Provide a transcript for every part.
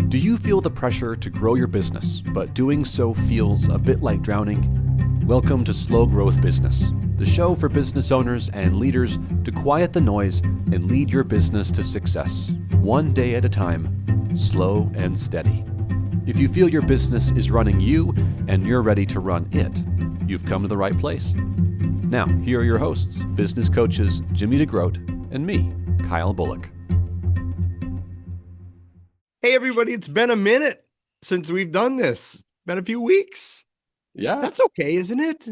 Do you feel the pressure to grow your business, but doing so feels a bit like drowning? Welcome to Slow Growth Business, the show for business owners and leaders to quiet the noise and lead your business to success, one day at a time, slow and steady. If you feel your business is running you and you're ready to run it, you've come to the right place. Now, here are your hosts, business coaches Jimmy DeGroat and me, Kyle Bullock. Hey, everybody, it's been a minute since we've done this. Been a few weeks. Yeah. That's okay, isn't it?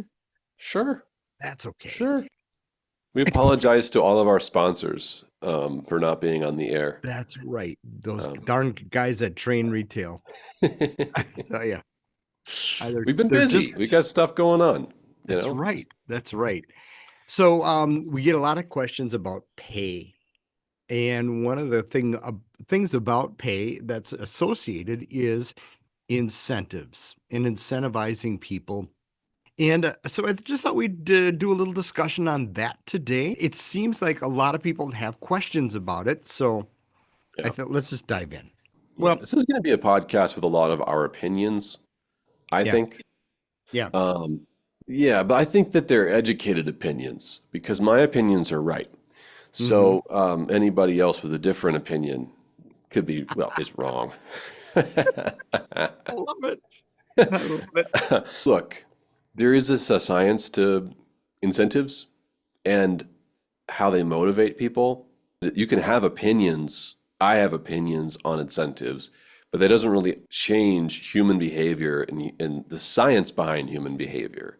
Sure. That's okay. Sure. We apologize to all of our sponsors for not being on the air. That's right. Those darn guys at Train Retail. I tell you. We've been busy. We got stuff going on. That's right. That's right. So we get a lot of questions about pay. And one of the things about pay that's associated is incentives and incentivizing people. And so I just thought we'd do a little discussion on that today. It seems like a lot of people have questions about it. So I thought let's just dive in. Well, this is going to be a podcast with a lot of our opinions, I think. Yeah. But I think that they're educated opinions because my opinions are right. So anybody else with a different opinion could be, is wrong. I love it. I love it. Look, there is this science to incentives and how they motivate people. You can have opinions. I have opinions on incentives, but that doesn't really change human behavior and the science behind human behavior.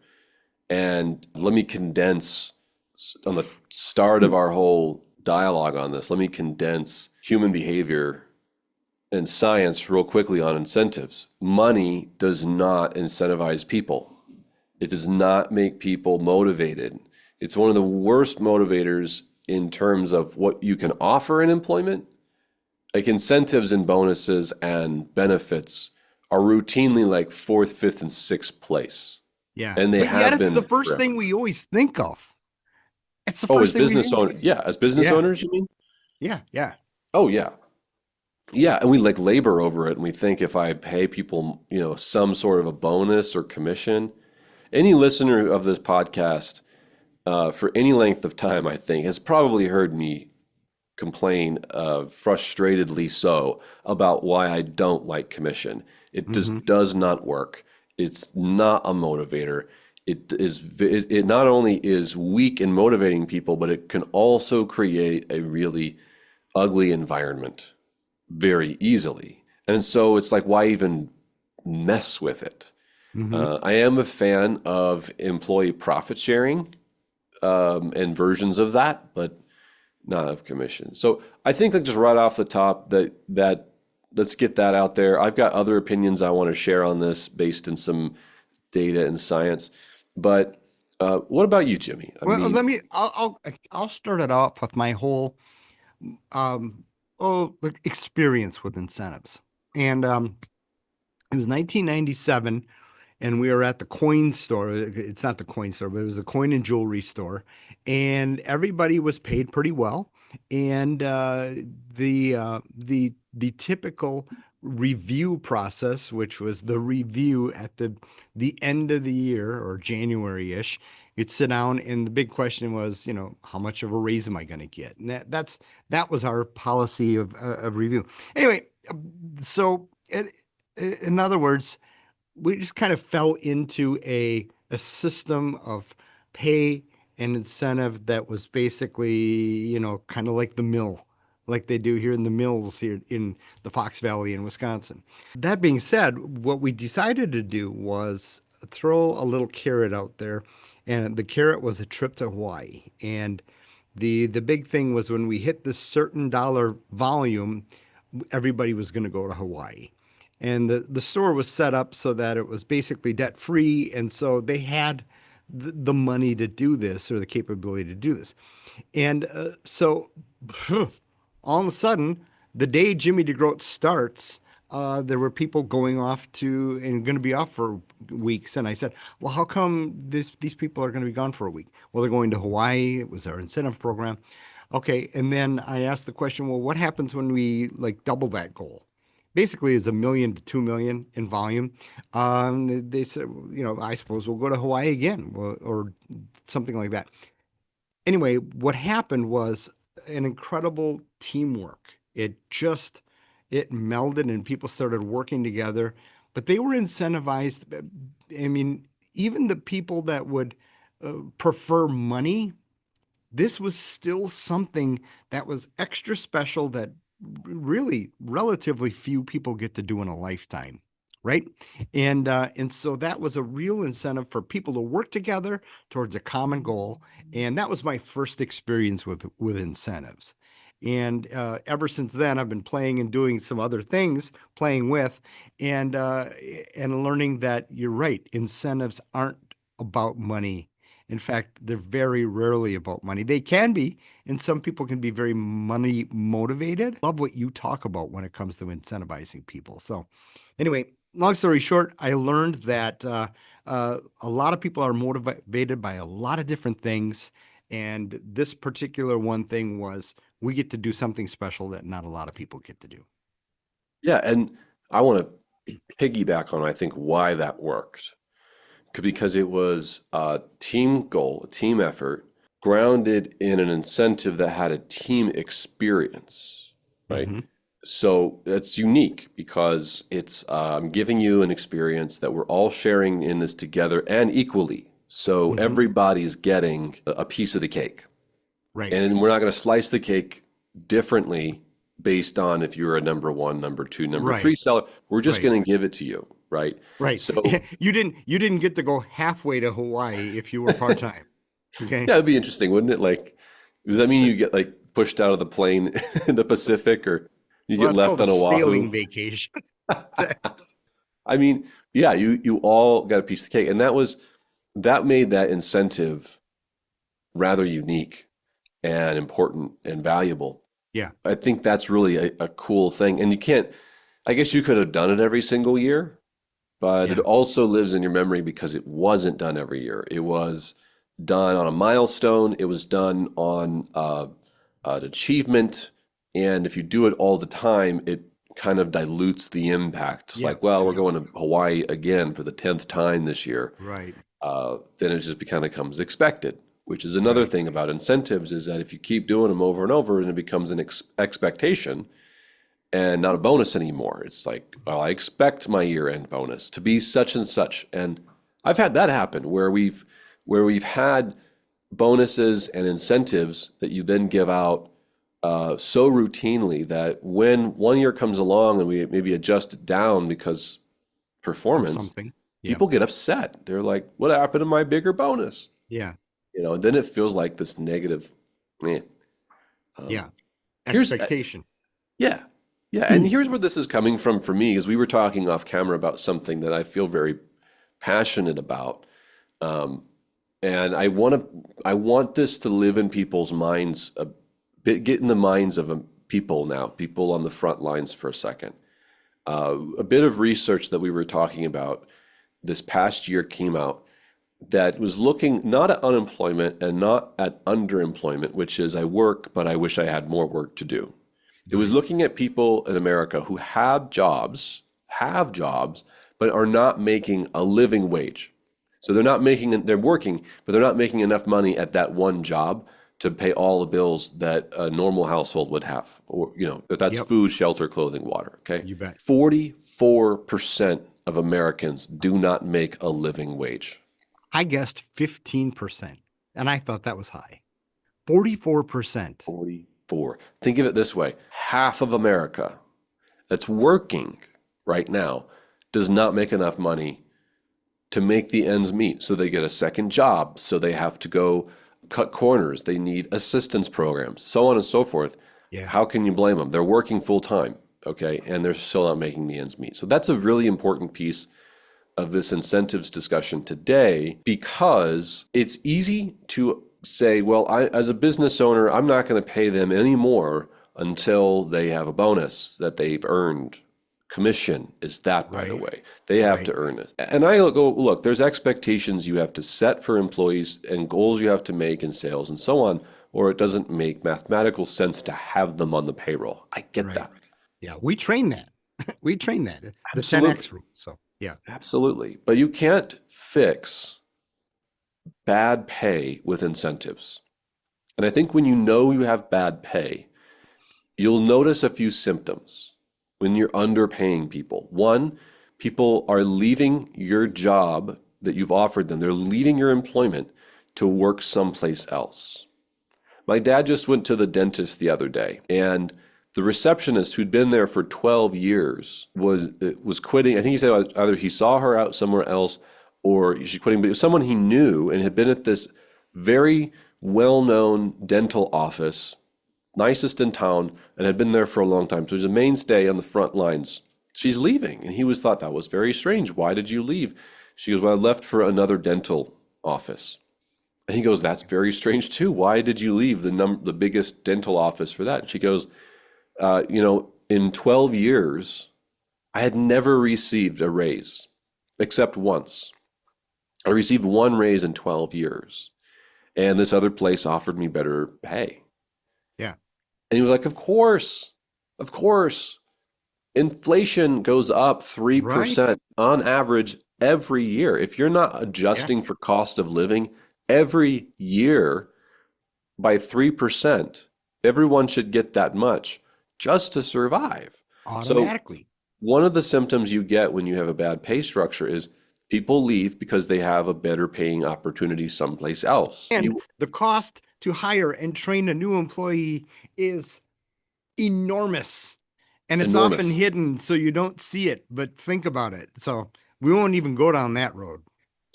And let me condense on the start of our whole dialogue on this, let me condense human behavior and science real quickly on incentives. Money does not incentivize people. It does not make people motivated. It's one of the worst motivators in terms of what you can offer in employment. Like incentives and bonuses and benefits are routinely like fourth, fifth, and sixth place. Yeah. And they have been the first forever. thing we always think of. It's the first as thing business owners. Yeah, as business owners, you mean? Yeah. Oh, yeah. Yeah, and we like labor over it, and we think if I pay people, some sort of a bonus or commission, any listener of this podcast for any length of time, I think, has probably heard me complain frustratedly so about why I don't like commission. It just does not work. It's not a motivator. It not only is weak in motivating people, but it can also create a really ugly environment very easily. And so it's like, why even mess with it? I am a fan of employee profit sharing and versions of that, but not of commission. So I think that just right off the top that let's get that out there. I've got other opinions I want to share on this based in some data and science. But what about you, Jimmy? I'll start it off with my whole experience with incentives. And it was 1997, and we were at the coin store. It's not the coin store, but it was the coin and jewelry store, and everybody was paid pretty well. And the typical review process, which was the review at the end of the year or January-ish, you'd sit down, and the big question was, how much of a raise am I going to get? And that was our policy of review. Anyway, so in other words, we just kind of fell into a system of pay and incentive that was basically, kind of like the mill, like they do here in the mills here in the Fox Valley in Wisconsin. That being said, what we decided to do was throw a little carrot out there, and the carrot was a trip to Hawaii. And the big thing was when we hit this certain dollar volume, everybody was going to go to Hawaii. And the store was set up so that it was basically debt free. And so they had the money to do this, or the capability to do this. And so all of a sudden, the day Jimmy DeGroat starts, there were people going off and going to be off for weeks. And I said, well, how come these people are going to be gone for a week? Well, they're going to Hawaii. It was our incentive program. Okay. And then I asked the question, well, what happens when we double that goal? basically is 1 million to 2 million in volume. They said, I suppose we'll go to Hawaii again, or something like that. Anyway, what happened was an incredible teamwork. It melded and people started working together, but they were incentivized. I mean, even the people that would prefer money, this was still something that was extra special that really relatively few people get to do in a lifetime, right? And so that was a real incentive for people to work together towards a common goal. And that was my first experience with incentives. And ever since then, I've been playing and doing some other things, playing with, and learning that you're right. Incentives aren't about money. In fact, they're very rarely about money. They can be, and some people can be very money motivated. Love what you talk about when it comes to incentivizing people. So, anyway, long story short, I learned that a lot of people are motivated by a lot of different things. And this particular one thing was we get to do something special that not a lot of people get to do. Yeah, and I want to piggyback on, I think, why that worked. Because it was a team goal, a team effort, grounded in an incentive that had a team experience, right? Hmm. So it's unique because it's I'm giving you an experience that we're all sharing in this together and equally. So Hmm. everybody's getting a piece of the cake. Right. And we're not going to slice the cake differently based on if you're a number one, number two, number three Right. seller. We're just Right. going to give it to you, right? Right. So You didn't get to go halfway to Hawaii if you were part-time. Okay. yeah, it'd be interesting, wouldn't it? Like, does that mean you get like pushed out of the plane in the Pacific or you Well, get it's left called a on Oahu? sailing vacation. I mean, yeah, you all got a piece of the cake. And that made that incentive rather unique and important and valuable. Yeah. I think that's really a cool thing. And you can't, I guess you could have done it every single year, but it Yeah. also lives in your memory because it wasn't done every year. It was done on a milestone. It was done on an achievement. And if you do it all the time, it kind of dilutes the impact. It's Yep. like, well, we're Yep. going to Hawaii again for the 10th time this year. Right. Then it just kind of becomes expected, which is another Right. thing about incentives is that if you keep doing them over and over and it becomes an expectation, and not a bonus anymore. It's like, well, I expect my year-end bonus to be such and such. And I've had that happen where we've had bonuses and incentives that you then give out so routinely that when one year comes along and we maybe adjust it down because Of performance, something. Yeah. people get upset. They're like, "What happened to my bigger bonus?" Yeah. And then it feels like this negative. Eh. Um, Yeah. here's Expectation. Yeah. Yeah. And here's where this is coming from for me, is we were talking off camera about something that I feel very passionate about. Um, and I want this to live in people's minds a bit, get in the minds of people now, people on the front lines for a second. A bit of research that we were talking about this past year came out that was looking not at unemployment and not at underemployment, which is I work, but I wish I had more work to do. It was Right. looking at people in America who have jobs, but are not making a living wage. So they're working, but they're not making enough money at that one job to pay all the bills that a normal household would have. Or, that's Yep. food, shelter, clothing, water. Okay. You bet. 44% of Americans do not make a living wage. I guessed 15%, and I thought that was high. 44%. 44. Think of it this way. Half of America that's working right now does not make enough money to make the ends meet. So they get a second job. So they have to go cut corners. They need assistance programs, so on and so forth. Yeah. How can you blame them? They're working full time, okay? And they're still not making the ends meet. So that's a really important piece of this incentives discussion today because it's easy to say, well, as a business owner, I'm not going to pay them any more until they have a bonus that they've earned. Commission is that, by the Right. way. They have Right. to earn it. And I go, look, there's expectations you have to set for employees and goals you have to make in sales and so on, or it doesn't make mathematical sense to have them on the payroll. I get Right. that. Yeah. We train that. We train that, the 10X Absolutely. rule. So yeah. Absolutely. But you can't fix bad pay with incentives. And I think when you know you have bad pay, you'll notice a few symptoms when you're underpaying people. One, people are leaving your job that you've offered them, they're leaving your employment to work someplace else. My dad just went to the dentist the other day, and the receptionist who'd been there for 12 years was quitting. I think he said either he saw her out somewhere else or she's quitting, but it was someone he knew and had been at this very well-known dental office, nicest in town, and had been there for a long time. So he's a mainstay on the front lines. She's leaving, and he was thought that was very strange. Why did you leave? She goes, well, I left for another dental office. And he goes, that's very strange too. Why did you leave the biggest dental office for that? And she goes, in 12 years, I had never received a raise except once. I received one raise in 12 years, and this other place offered me better pay. Yeah. And he was like, of course. Inflation goes up Right. 3% on average every year. If you're not Yeah. adjusting for cost of living every year by 3%, everyone should get that much just to survive. So Automatically. one of the symptoms you get when you have a bad pay structure is people leave because they have a better paying opportunity someplace else. And You the cost to hire and train a new employee is enormous. And it's often enormous. hidden so you don't see it, but think about it. So we won't even go down that road.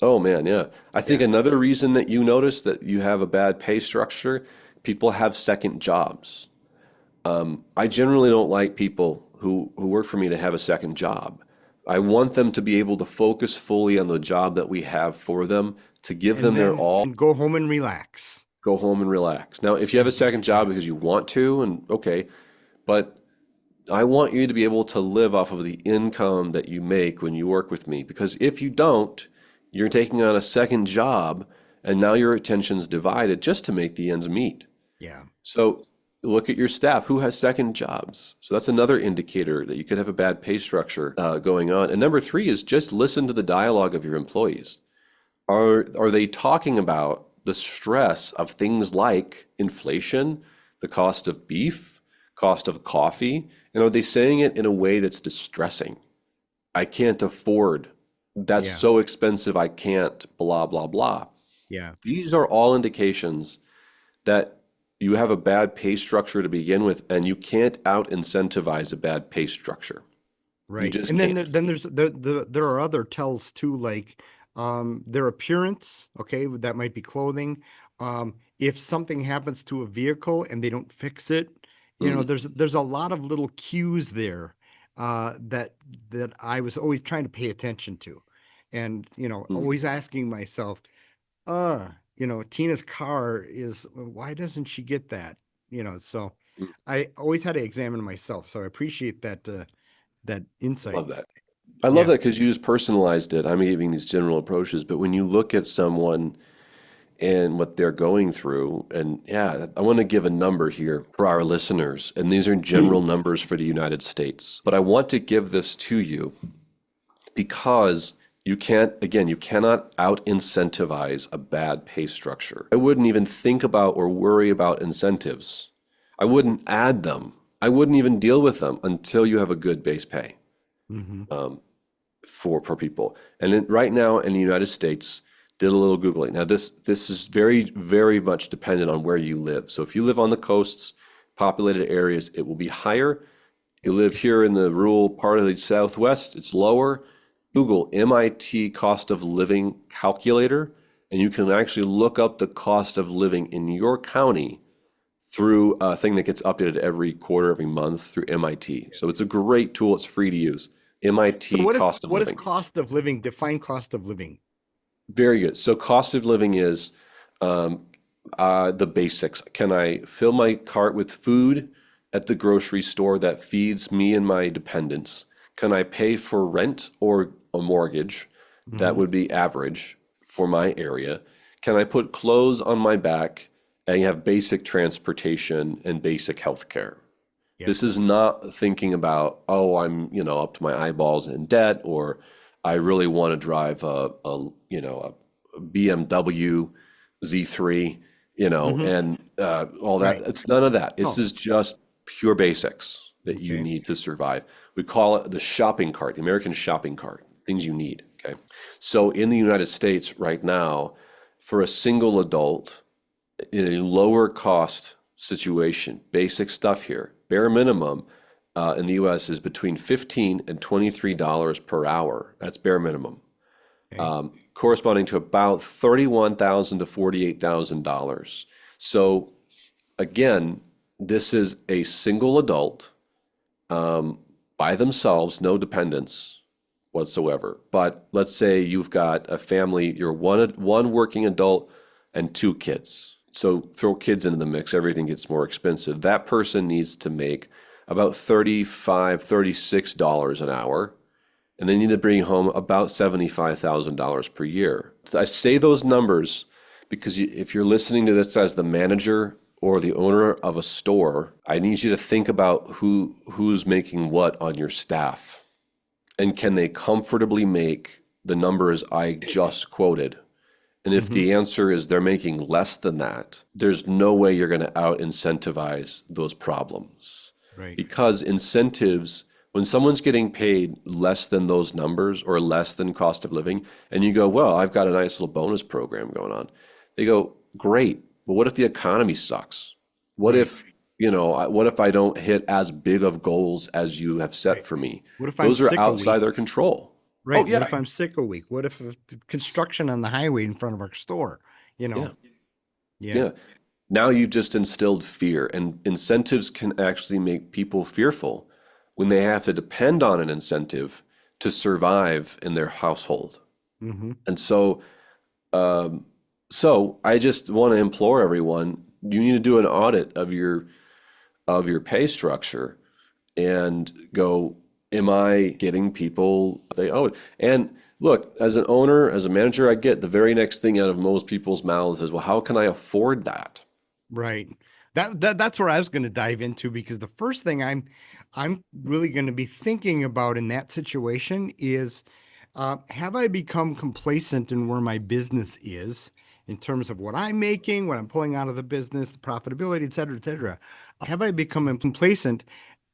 Oh man, yeah. I think Yeah. another reason that you notice that you have a bad pay structure, people have second jobs. I generally don't like people who work for me to have a second job. I want them to be able to focus fully on the job that we have for them, to give And them their then all, and go home and relax. go home and relax. Now, if you have a Mhm. second job because you want to, and okay, but I want you to be able to live off of the income that you make when you work with me. Because if you don't, you're taking on a second job and now your attention's divided just to make the ends meet. Yeah. So look at your staff. Who has second jobs? So that's another indicator that you could have a bad pay structure going on. And number three is just listen to the dialogue of your employees. Are they talking about the stress of things like inflation, the cost of beef, cost of coffee? And are they saying it in a way that's distressing? I can't afford. That's Yeah. so expensive. I can't, blah, blah, blah. Yeah. These are all indications that you have a bad pay structure to begin with, and you can't out incentivize a bad pay structure. You Right. just And then can't. there are other tells too, like their appearance, okay, that might be clothing. If something happens to a vehicle and they don't fix it, Mm, there's a lot of little cues there that I was always trying to pay attention to. And, mm, always asking myself, Tina's car is, why doesn't she get that? So mm. I always had to examine myself. So I appreciate that insight. Love that. I love Yeah. that because you just personalized it. I'm giving these general approaches, but when you look at someone and what they're going through, and yeah, I want to give a number here for our listeners, and these are general numbers for the United States. But I want to give this to you because you can't, again, you cannot out incentivize a bad pay structure. I wouldn't even think about or worry about incentives. I wouldn't add them. I wouldn't even deal with them until you have a good base pay Hmm. for people. And right now in the United States, did a little Googling. Now this is very much dependent on where you live. So if you live on the coasts, populated areas, it will be higher. You live here in the rural part of the Southwest, it's lower. Google MIT cost of living calculator, and you can actually look up the cost of living in your county through a thing that gets updated every quarter, every month through MIT. So it's a great tool. It's free to use. So MIT cost of what is living. cost of living? Define cost of living. Very good. So cost of living is um, the basics. Can I fill my cart with food at the grocery store that feeds me and my dependents? Can I pay for rent or a mortgage? That Hmm. would be average for my area. Can I put clothes on my back and have basic transportation and basic health care? Yeah. This is not thinking about, oh, I'm, up to my eyeballs in debt, or I really want to drive a BMW Z3, Hmm. and all that. Right. It's none of that. This Oh, is just pure basics that you okay. need to survive. We call it the shopping cart, the American shopping cart, things you need. Okay. So in the United States right now, for a single adult in a lower cost situation, basic stuff here, bare minimum in the US is between $15 and $23 per hour. That's bare minimum, Okay. corresponding to about $31,000 to $48,000. So again, this is a single adult by themselves, no dependents whatsoever. But let's say you've got a family, you're one working adult and two kids. So throw kids into the mix, everything gets more expensive. That person needs to make about $35, $36 an hour, and they need to bring home about $75,000 per year. I say those numbers because if you're listening to this as the manager or the owner of a store, I need you to think about who's making what on your staff, and can they comfortably make the numbers I just quoted. And if Hmm. the answer is they're making less than that, there's no way you're going to out-incentivize those problems. Right. Because incentives, when someone's getting paid less than those numbers or less than cost of living, and you go, well, I've got a nice little bonus program going on. They go, great. But what if the economy sucks? What Right. if, what if I don't hit as big of goals as you have set Right. for me? What if I'm Those are sick a outside week? their control. Oh, Right. What yeah. if I'm sick a week? What if construction on the highway in front of our store? You Yeah. know, yeah. Yeah. Now you've just instilled fear, and incentives can actually make people fearful when they have to depend on an incentive to survive in their household. Hmm. And um, so I just want to implore everyone, you need to do an audit of your pay structure and go, am I getting people they owe it? And look, as an owner, as a manager, I get the very next thing out of most people's mouths is, well, how can I afford that? Right. That's where I was going to dive into, because the first thing I'm really going to be thinking about in that situation is, have I become complacent in where my business is in terms of what I'm making, what I'm pulling out of the business, the profitability, et cetera, et cetera. Have I become complacent?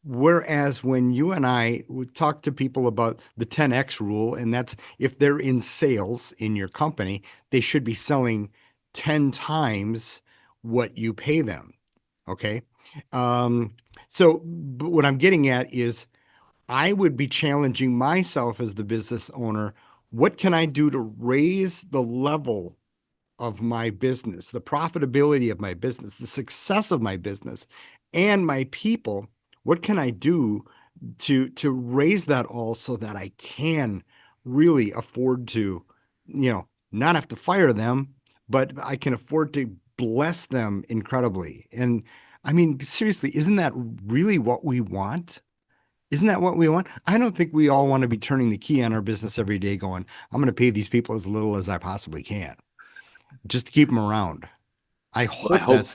Whereas when you and I would talk to people about the 10X rule, and that's if they're in sales in your company, they should be selling 10 times what you pay them. Okay. Um, so, but what I'm getting at is I would be challenging myself as the business owner. What can I do to raise the level of my business, the profitability of my business, the success of my business, and my people? What can I do to raise that all so that I can really afford to, not have to fire them, but I can afford to bless them incredibly. And I mean, seriously, isn't that really what we want? Isn't that what we want? I don't think we all want to be turning the key on our business every day going, I'm going to pay these people as little as I possibly can just to keep them around. I I hope hope,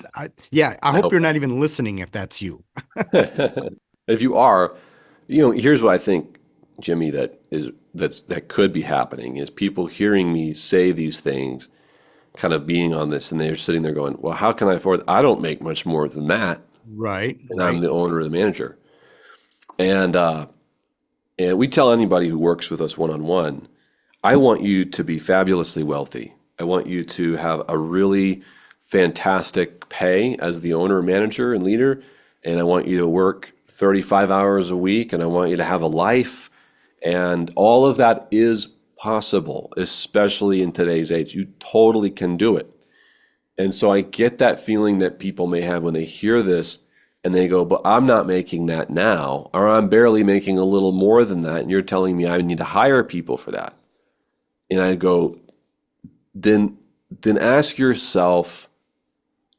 yeah, I I hope hope you're not even listening if that's you. if you are, here's what I think, Jimmy, that could be happening is people hearing me say these things, kind of being on this, and they're sitting there going, well, how can I afford? I don't make much more than that, Right, and I'm right. the owner or the manager. And and we tell anybody who works with us one on one, I want you to be fabulously wealthy. I want you to have a really fantastic pay as the owner, manager, and leader. And I want you to work 35 hours a week, and I want you to have a life. And all of that is possible, especially in today's age. You totally can do it. And so I get that feeling that people may have when they hear this and they go, but I'm not making that now, or I'm barely making a little more than that. And you're telling me I need to hire people for that. And I go, then ask yourself,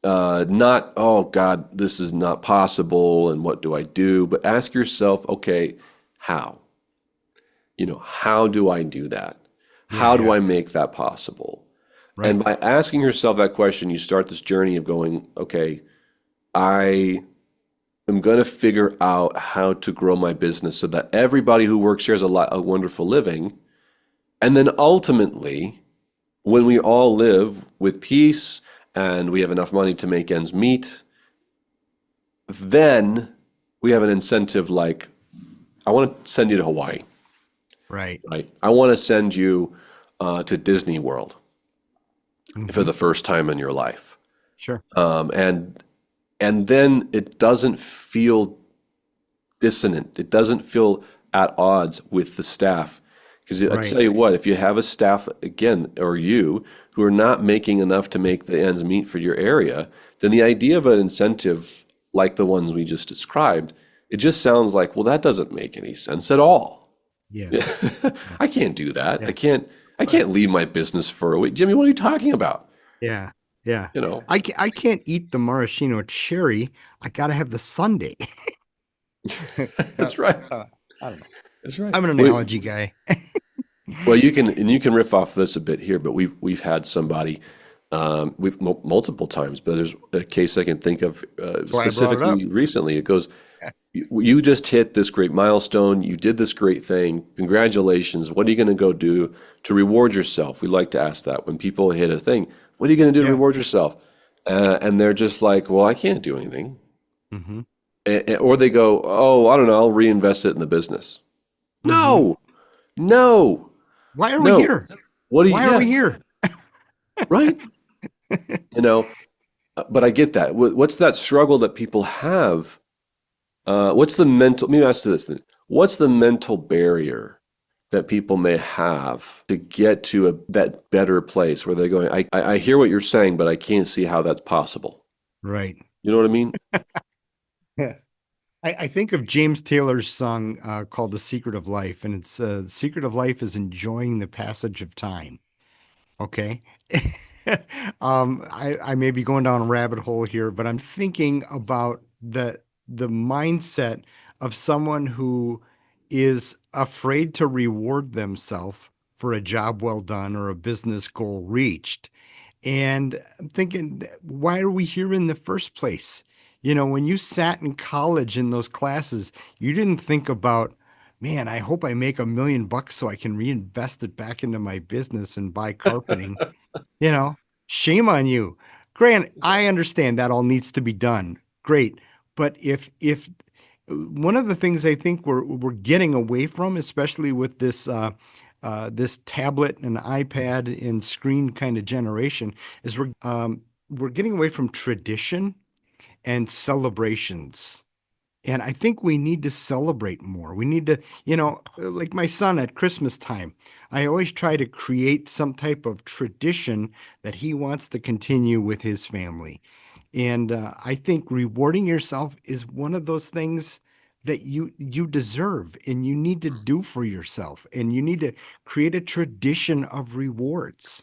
not, oh God, this is not possible and what do I do? But ask yourself, okay, how? How do I do that? Yeah, How do yeah. I make that possible? Right. And by asking yourself that question, you start this journey of going, okay, I am going to figure out how to grow my business so that everybody who works here has a wonderful living. And then ultimately, when we all live with peace and we have enough money to make ends meet, then we have an incentive like, I want to send you to Hawaii, Right. right? I want to send you to Disney World for Hmm. the first time in your life. Sure. Um, and and then it doesn't feel dissonant. It doesn't feel at odds with the staff. Because I Right. tell you what, if you have a staff, again, or you, who are not making enough to make the ends meet for your area, then the idea of an incentive like the ones we just described, it just sounds like, well, that doesn't make any sense at all. Yeah. Yeah. I can't do that. Yeah. I But can't leave my business for a week. Jimmy, what are you talking about? yeah. Yeah. You know, I can't eat the maraschino cherry. I got to have the sundae. Uh, that's right. I don't know. That's right. I'm an analogy guy. Well, you can riff off this a bit here, but we've had somebody we've multiple times, but there's a case I can think of That's why I brought it up. specifically recently. It goes, you just hit this great milestone. You did this great thing. Congratulations. What are you going to go do to reward yourself? We like to ask that when people hit a thing. What are you going to do to Yeah. reward yourself? And they're just like, well, I can't do anything. Hmm. Or they go, oh, I don't know, I'll reinvest it in the business. Hmm. No, no, Why are we no. here? What do you, Why are we yeah, here? right? You know, but I get that. What's that struggle that people have? What's the mental, let me ask you this then. What's the mental barrier that people may have to get to that better place where they're going, I hear what you're saying, but I can't see how that's possible. Right. You know what I mean? Yeah. I think of James Taylor's song called "The Secret of Life," and it's "The secret of life is enjoying the passage of time." Okay. I may be going down a rabbit hole here, but I'm thinking about the mindset of someone who is afraid to reward themselves for a job well done or a business goal reached. And I'm thinking, why are we here in the first place? You know, when you sat in college in those classes, you didn't think about, man, I hope I make $1 million so I can reinvest it back into my business and buy carpeting. You know, shame on you. Grant, I understand that all needs to be done. Great. But if one of the things I think we're getting away from, especially with this tablet and iPad and screen kind of generation, is we're getting away from tradition and celebrations. And I think we need to celebrate more. We need to, like my son at Christmas time, I always try to create some type of tradition that he wants to continue with his family. And I think rewarding yourself is one of those things that you deserve and you need to do for yourself. And you need to create a tradition of rewards.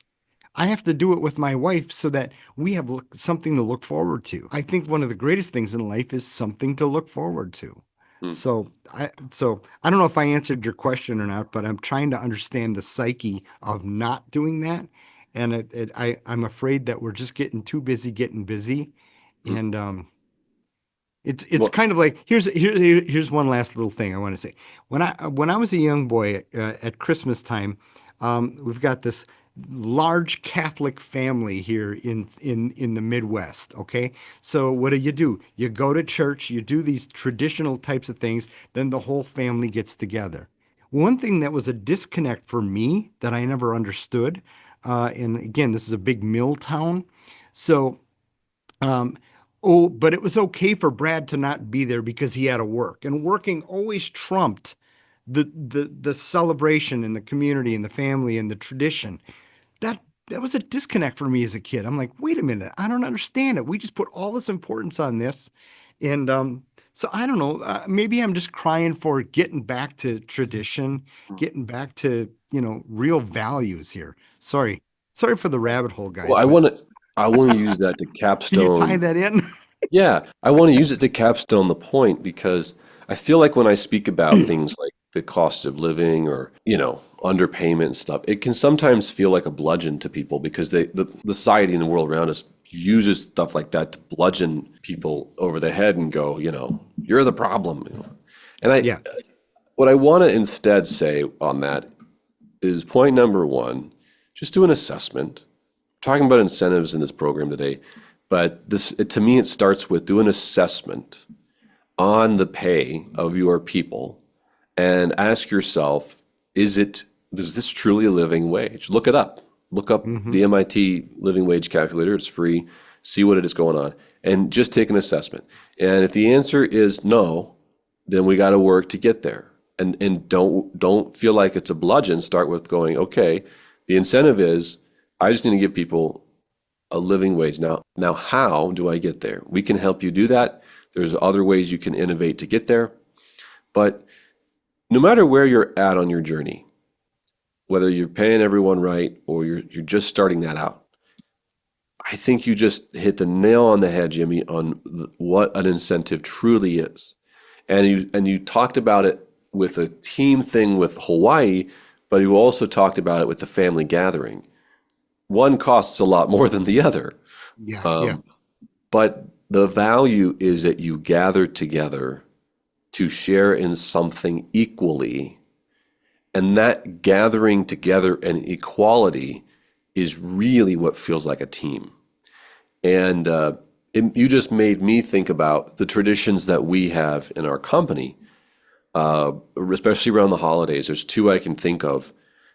I have to do it with my wife so that we have something to look forward to. I think one of the greatest things in life is something to look forward to. Hmm. So I don't know if I answered your question or not, but I'm trying to understand the psyche of not doing that. And I'm afraid that we're just getting too busy getting busy. Hmm. And it's Well, kind of like here's one last little thing I want to say. When I was a young boy at Christmas time, we've got this large Catholic family here in the Midwest. Okay, so what do? You go to church, you do these traditional types of things, then the whole family gets together. One thing that was a disconnect for me that I never understood, and again, this is a big mill town, so um, oh, but it was okay for Brad to not be there because he had to work, and working always trumped the celebration and the community and the family and the tradition. That that was a disconnect for me as a kid. I'm like, wait a minute, I don't understand it. We just put all this importance on this, and so I don't know. Maybe I'm just crying for getting back to tradition, getting back to real values here. Sorry for the rabbit hole, well, guys, but I want to use that to can you tie capstone. that in? Yeah, I want to use it to capstone the point because I feel like when I speak about things like the cost of living or, underpayment and stuff, it can sometimes feel like a bludgeon to people because the society and the world around us uses stuff like that to bludgeon people over the head and go, you're the problem. You know? And Yeah. what I want to instead say on that is point number one, just do an assessment. We're talking about incentives in this program today, but to me, it starts with do an assessment on the pay of your people and ask yourself, is this truly a living wage? Look it up. Look up Mm-hmm. the MIT living wage calculator. It's free. See what it is going on and just take an assessment. And if the answer is no, then we got to work to get there. And don't feel like it's a bludgeon. Start with going, okay, the incentive is I just need to give people a living wage. Now how do I get there? We can help you do that. There's other ways you can innovate to get there. But no matter where you're at on your journey, whether you're paying everyone right or you're just starting that out, I think you just hit the nail on the head, Jimmy, on what an incentive truly is. And you talked about it with a team thing with Hawaii, but you also talked about it with the family gathering. One costs a lot more than the other. Yeah. Yeah. Um, but the value is that you gather together to share in something equally. And that gathering together and equality is really what feels like a team. And you just made me think about the traditions that we have in our company, especially around the holidays. There's two I can think of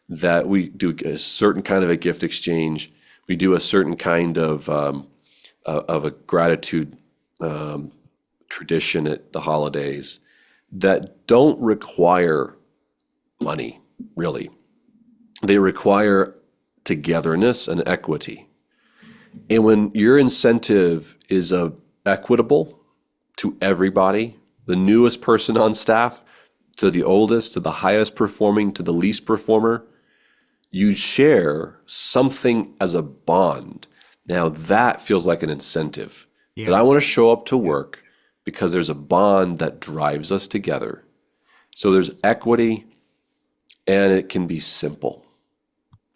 that we do a certain kind of a gift exchange. We do a certain kind of a gratitude tradition at the holidays that don't require money, really. They require togetherness and equity. And when your incentive is equitable to everybody, the newest person on staff to the oldest, to the highest performing, to the least performer, you share something as a bond. Now that feels like an incentive that Yeah. I want to show up to work because there's a bond that drives us together. So there's equity and it can be simple.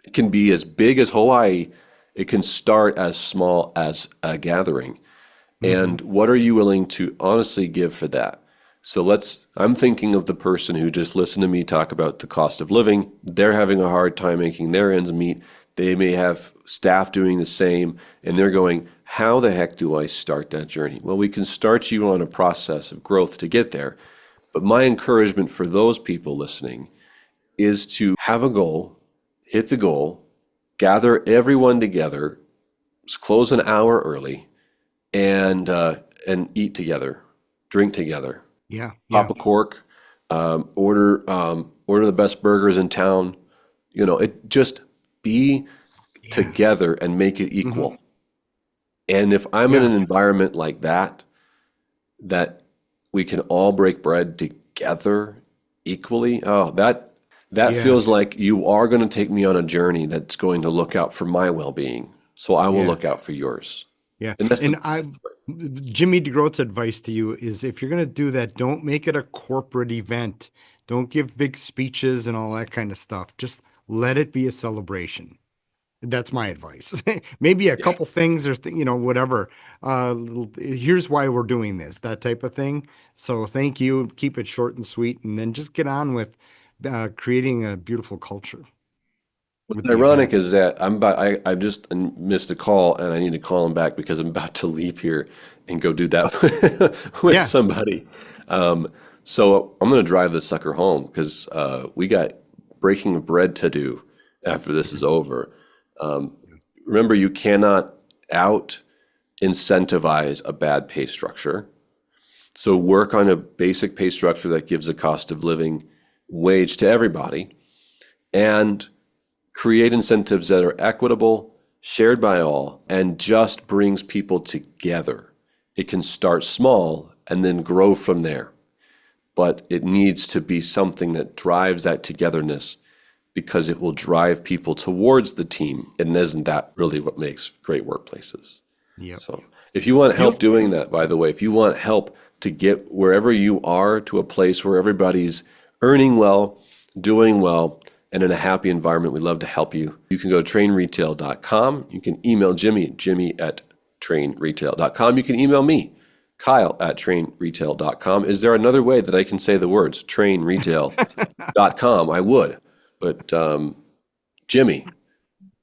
It can be as big as Hawaii. It can start as small as a gathering. Mm-hmm. And what are you willing to honestly give for that? So I'm thinking of the person who just listened to me talk about the cost of living. They're having a hard time making their ends meet. They may have staff doing the same, and they're going, how the heck do I start that journey? Well, we can start you on a process of growth to get there. But my encouragement for those people listening is to have a goal, hit the goal, gather everyone together, close an hour early, and eat together, drink together, Yeah. Yeah. pop a cork, order the best burgers in town. It just be Yeah. together and make it Mm-hmm. equal. And if I'm in Yeah. an environment like that we can all break bread together equally, that Yeah. feels like you are going to take me on a journey that's going to look out for my well-being. So I will Yeah. look out for yours. Yeah. And that's And Jimmy DeGroat's advice to you is if you're going to do that, don't make it a corporate event. Don't give big speeches and all that kind of stuff. Just let it be a celebration. That's my advice. Maybe a yeah. couple things or whatever. Here's why we're doing this, that type of thing. So thank you. Keep it short and sweet, and then just get on with creating a beautiful culture What's with the ironic event. is that I just missed a call and I need to call him back because I'm about to leave here and go do that with Yeah. somebody. Um, so I'm going to drive this sucker home because we got breaking of bread to do after this is over. Um, Remember, you cannot out incentivize a bad pay structure. So work on a basic pay structure that gives a cost of living wage to everybody and create incentives that are equitable, shared by all, and just brings people together. It can start small and then grow from there. But it needs to be something that drives that togetherness because it will drive people towards the team. And isn't that really what makes great workplaces? Yep. So if you want help Feels doing that, by the way, if you want help to get wherever you are to a place where everybody's earning well, doing well, and in a happy environment, we'd love to help you. You can go to trainretail.com. You can email Jimmy at trainretail.com. You can email me, Kyle@trainretail.com. Is there another way that I can say the words trainretail.com? I would, but Jimmy,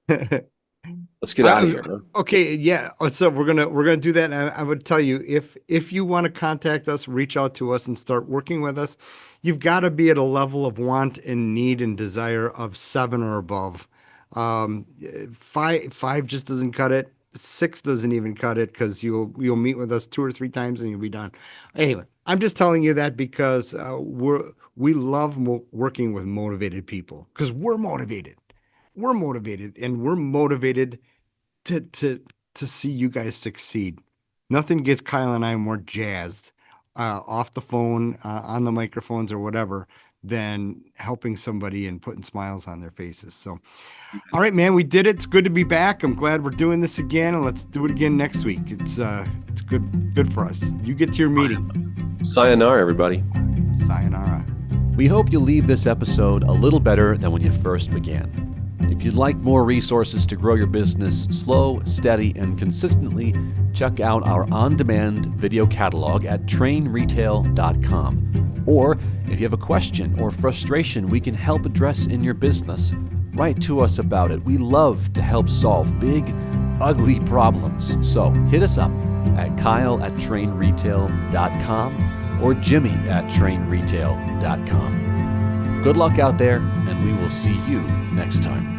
let's get out of here. Huh? Okay, yeah. So we're gonna do that. And I would tell you, if you want to contact us, reach out to us and start working with us, you've got to be at a level of want and need and desire of 7 or above. Um, five just doesn't cut it. 6 doesn't even cut it because you'll meet with us 2 or 3 times and you'll be done. Anyway, I'm just telling you that because we love working with motivated people because we're motivated. We're motivated and we're motivated to to to see you guys succeed. Nothing gets Kyle and I more jazzed off the phone, on the microphones or whatever, than helping somebody and putting smiles on their faces. So, all right, man, we did it. It's good to be back. I'm glad we're doing this again, and let's do it again next week. It's good for us. You get to your meeting. Sayonara, everybody. Sayonara. We hope you leave this episode a little better than when you first began. If you'd like more resources to grow your business slow, steady, and consistently, check out our on-demand video catalog at trainretail.com. Or if you have a question or frustration we can help address in your business, write to us about it. We love to help solve big, ugly problems. So hit us up at kyle@trainretail.com or jimmy@trainretail.com. Good luck out there, and we will see you next time.